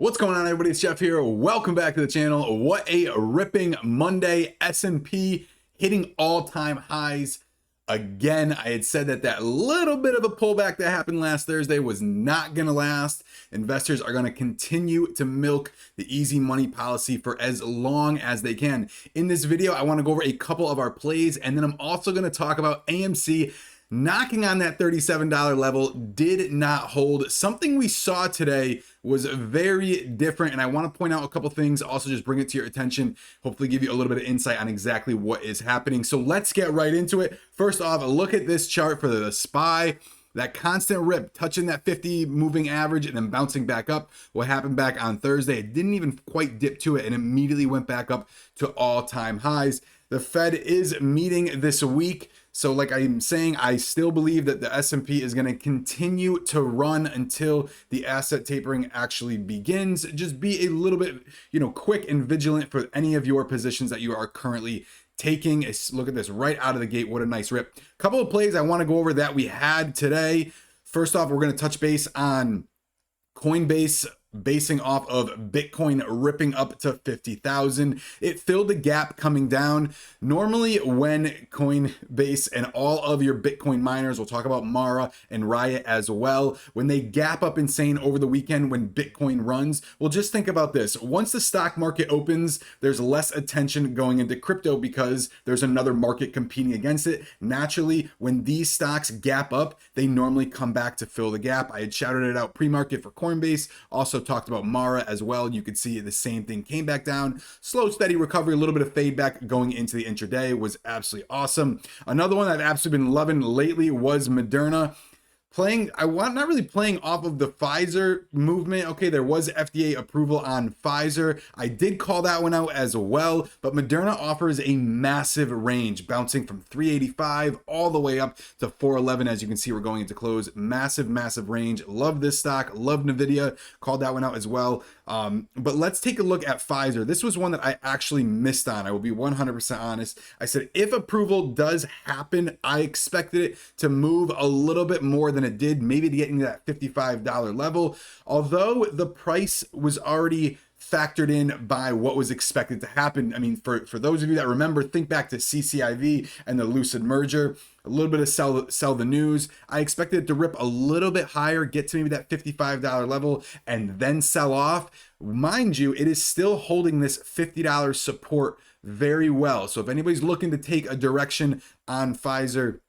What's going on, everybody? It's Jeff here. Welcome back to the channel. What a ripping Monday. S&P hitting all-time highs again. I had said that little bit of a pullback that happened last Thursday was not going to last. Investors are going to continue to milk the easy money policy for as long as they can. In this video, I want to go over a couple of our plays, and then I'm also going to talk about AMC knocking on that $37 level. Did not hold. Something we saw today was very different, and I want to point out a couple things, also just bring it to your attention, hopefully give you a little bit of insight on exactly what is happening. So let's get right into it. First off, look at this chart for the SPY. That constant rip, touching that 50 moving average and then bouncing back up. What happened back on Thursday, it didn't even quite dip to it and immediately went back up to all-time highs. The Fed is meeting this week. So like I'm saying, I still believe that the S&P is going to continue to run until the asset tapering actually begins. Just be a little bit, quick and vigilant for any of your positions that you are currently taking. Look at this right out of the gate. What a nice rip. Couple of plays I want to go over that we had today. First off, we're going to touch base on Coinbase, basing off of Bitcoin ripping up to 50,000. It filled the gap coming down. Normally when Coinbase and all of your Bitcoin miners, we'll talk about Mara and Riot as well, when they gap up insane over the weekend when Bitcoin runs, well, just think about this. Once the stock market opens, there's less attention going into crypto because there's another market competing against it. Naturally, when these stocks gap up, they normally come back to fill the gap. I had shouted it out pre-market for Coinbase, also talked about Mara as well. You could see the same thing came back down. Slow, steady recovery, a little bit of fade back going into the intraday was absolutely awesome. Another one I've absolutely been loving lately was Moderna. Not really playing off of the Pfizer movement. Okay, there was FDA approval on Pfizer. I did call that one out as well, but Moderna offers a massive range, bouncing from 385 all the way up to 411. As you can see, we're going into close. Massive range. Love this stock. Love NVIDIA. Called that one out as well. But let's take a look at Pfizer. This was one that I actually missed on. I will be 100% honest. I said, if approval does happen, I expected it to move a little bit more than it did, maybe to getting to that $55 level. Although the price was already factored in by what was expected to happen. I mean, for those of you that remember, think back to CCIV and the Lucid merger, a little bit of sell the news. I expected it to rip a little bit higher, get to maybe that $55 level, and then sell off. Mind you, it is still holding this $50 support very well. So if anybody's looking to take a direction on Pfizer,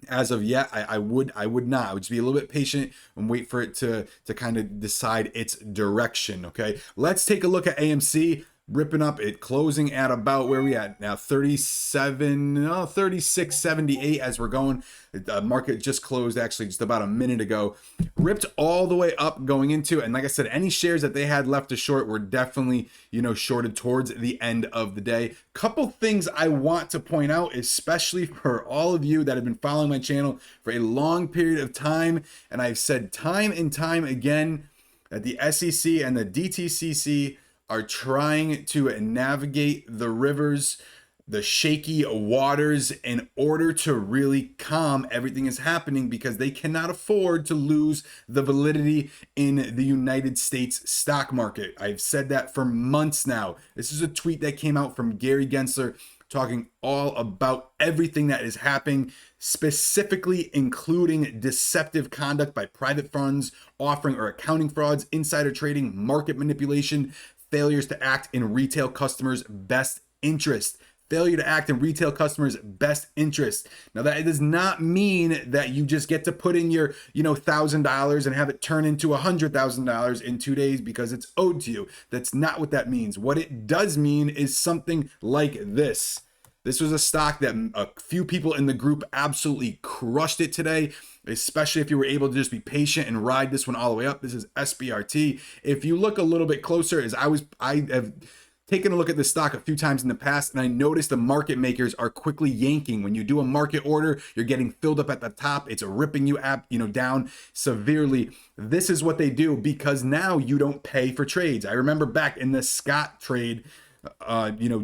as of yet, I would not. I would just be a little bit patient and wait for it to kind of decide its direction. Okay, let's take a look at AMC. Ripping up, it closing at about where we at now, 36.78 as we're going. The market just closed actually just about a minute ago. Ripped all the way up going into, and like I said, any shares that they had left to short were definitely, shorted towards the end of the day. Couple things I want to point out, especially for all of you that have been following my channel for a long period of time, and I've said time and time again that the SEC and the DTCC are trying to navigate the rivers, the shaky waters, in order to really calm everything is happening, because they cannot afford to lose the validity in the United States stock market. I've said that for months now. This is a tweet that came out from Gary Gensler talking all about everything that is happening, specifically including deceptive conduct by private funds, offering or accounting frauds, insider trading, market manipulation, failures to act in retail customers' best interest. Failure to act in retail customers' best interest. Now, that does not mean that you just get to put in your, $1,000 and have it turn into $100,000 in 2 days because it's owed to you. That's not what that means. What it does mean is something like this. This was a stock that a few people in the group absolutely crushed it today, especially if you were able to just be patient and ride this one all the way up. This is SBRT. If you look a little bit closer, I have taken a look at this stock a few times in the past, and I noticed the market makers are quickly yanking. When you do a market order, you're getting filled up at the top. It's ripping you down severely. This is what they do because now you don't pay for trades. I remember back in the Scott trade,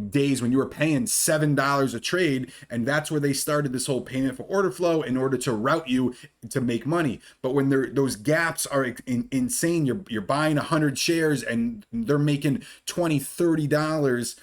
days when you were paying $7 a trade, and that's where they started this whole payment for order flow in order to route you to make money. But when those gaps are insane, you're buying 100 shares and they're making $20-$30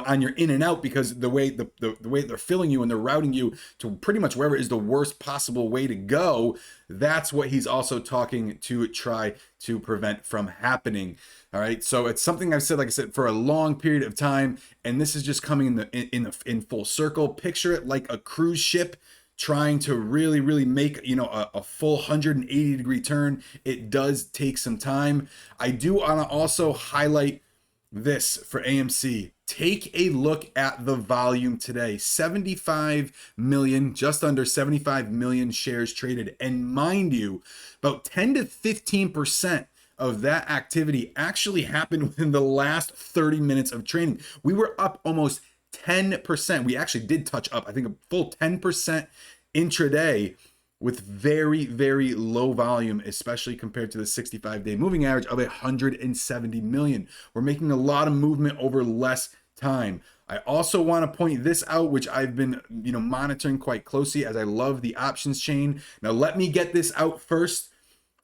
on your in and out, because the way the way they're filling you and they're routing you to pretty much wherever is the worst possible way to go. That's what he's also talking to try to prevent from happening. All right, so it's something I've said, like I said, for a long period of time, and this is just coming in full circle. Picture it like a cruise ship trying to really make a full 180-degree turn. It does take some time. I do want to also highlight this for AMC. Take a look at the volume today. 75 million, just under 75 million shares traded. And mind you, about 10 to 15% of that activity actually happened within the last 30 minutes of trading. We were up almost 10%. We actually did touch up, I think, a full 10% intraday, with very low volume, especially compared to the 65-day moving average of 170 million. We're making a lot of movement over less time. I also want to point this out, which I've been monitoring quite closely, as I love the options chain. Now let me get this out first.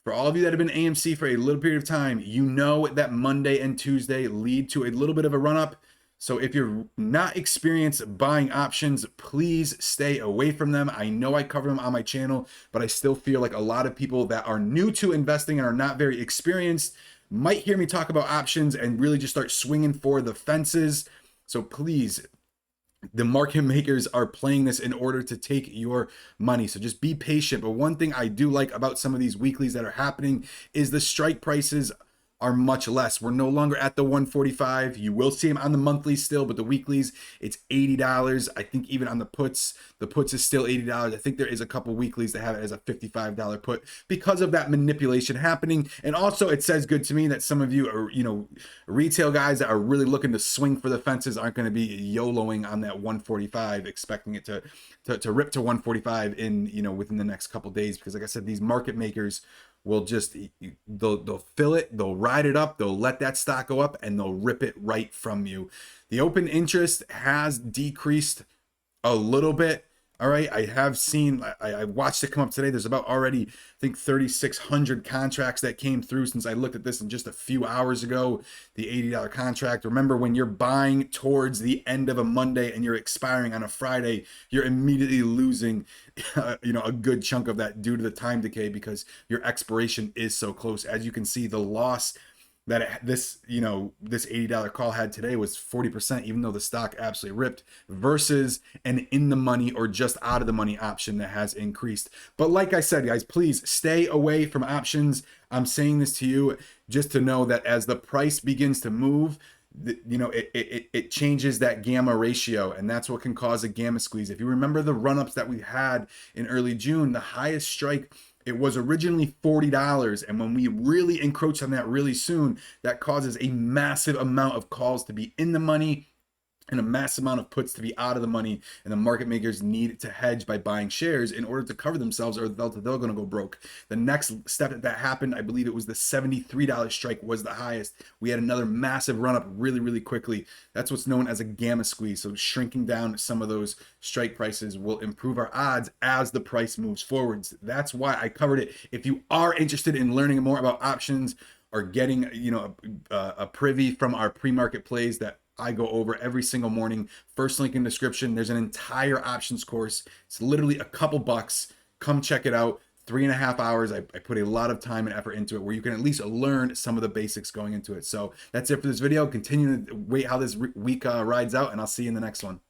For all of you that have been AMC for a little period of time, you know that Monday and Tuesday lead to a little bit of a run up. So if you're not experienced buying options, please stay away from them. I know I cover them on my channel, but I still feel like a lot of people that are new to investing and are not very experienced might hear me talk about options and really just start swinging for the fences. So please, the market makers are playing this in order to take your money. So just be patient. But one thing I do like about some of these weeklies that are happening is the strike prices are much less. We're no longer at the 145. You will see them on the monthlies still, but the weeklies, it's $80. I think even on the puts is still $80. I think there is a couple weeklies that have it as a $55 put because of that manipulation happening. And also it says good to me that some of you are, retail guys that are really looking to swing for the fences aren't going to be YOLOing on that 145, expecting it to rip to 145 in, within the next couple days. Because like I said, these market makers will just, they'll fill it, they'll ride it up, they'll let that stock go up, and they'll rip it right from you. The open interest has decreased a little bit. All right, I have seen, I watched it come up today. There's about already, I think, 3,600 contracts that came through since I looked at this in just a few hours ago. The $80 contract. Remember, when you're buying towards the end of a Monday and you're expiring on a Friday, you're immediately losing, a good chunk of that due to the time decay because your expiration is so close. As you can see, the loss that this $80 call had today was 40%, even though the stock absolutely ripped, versus an in the money or just out of the money option that has increased. But like I said, guys, please stay away from options. I'm saying this to you just to know that as the price begins to move, it changes that gamma ratio, and that's what can cause a gamma squeeze. If you remember the run-ups that we had in early June, the highest strike, it was originally $40, and when we really encroach on that really soon, that causes a massive amount of calls to be in the money and a massive amount of puts to be out of the money, and the market makers need to hedge by buying shares in order to cover themselves, or they're going to go broke. The next step that happened, I believe it was the $73 strike was the highest. We had another massive run up really quickly. That's what's known as a gamma squeeze. So shrinking down some of those strike prices will improve our odds as the price moves forwards. That's why I covered it. If you are interested in learning more about options or getting a privy from our pre-market plays that I go over every single morning, first link in description. There's an entire options course. It's literally a couple bucks. Come check it out. 3.5 hours. I put a lot of time and effort into it, where you can at least learn some of the basics going into it. So that's it for this video. Continue to wait how this week rides out, and I'll see you in the next one.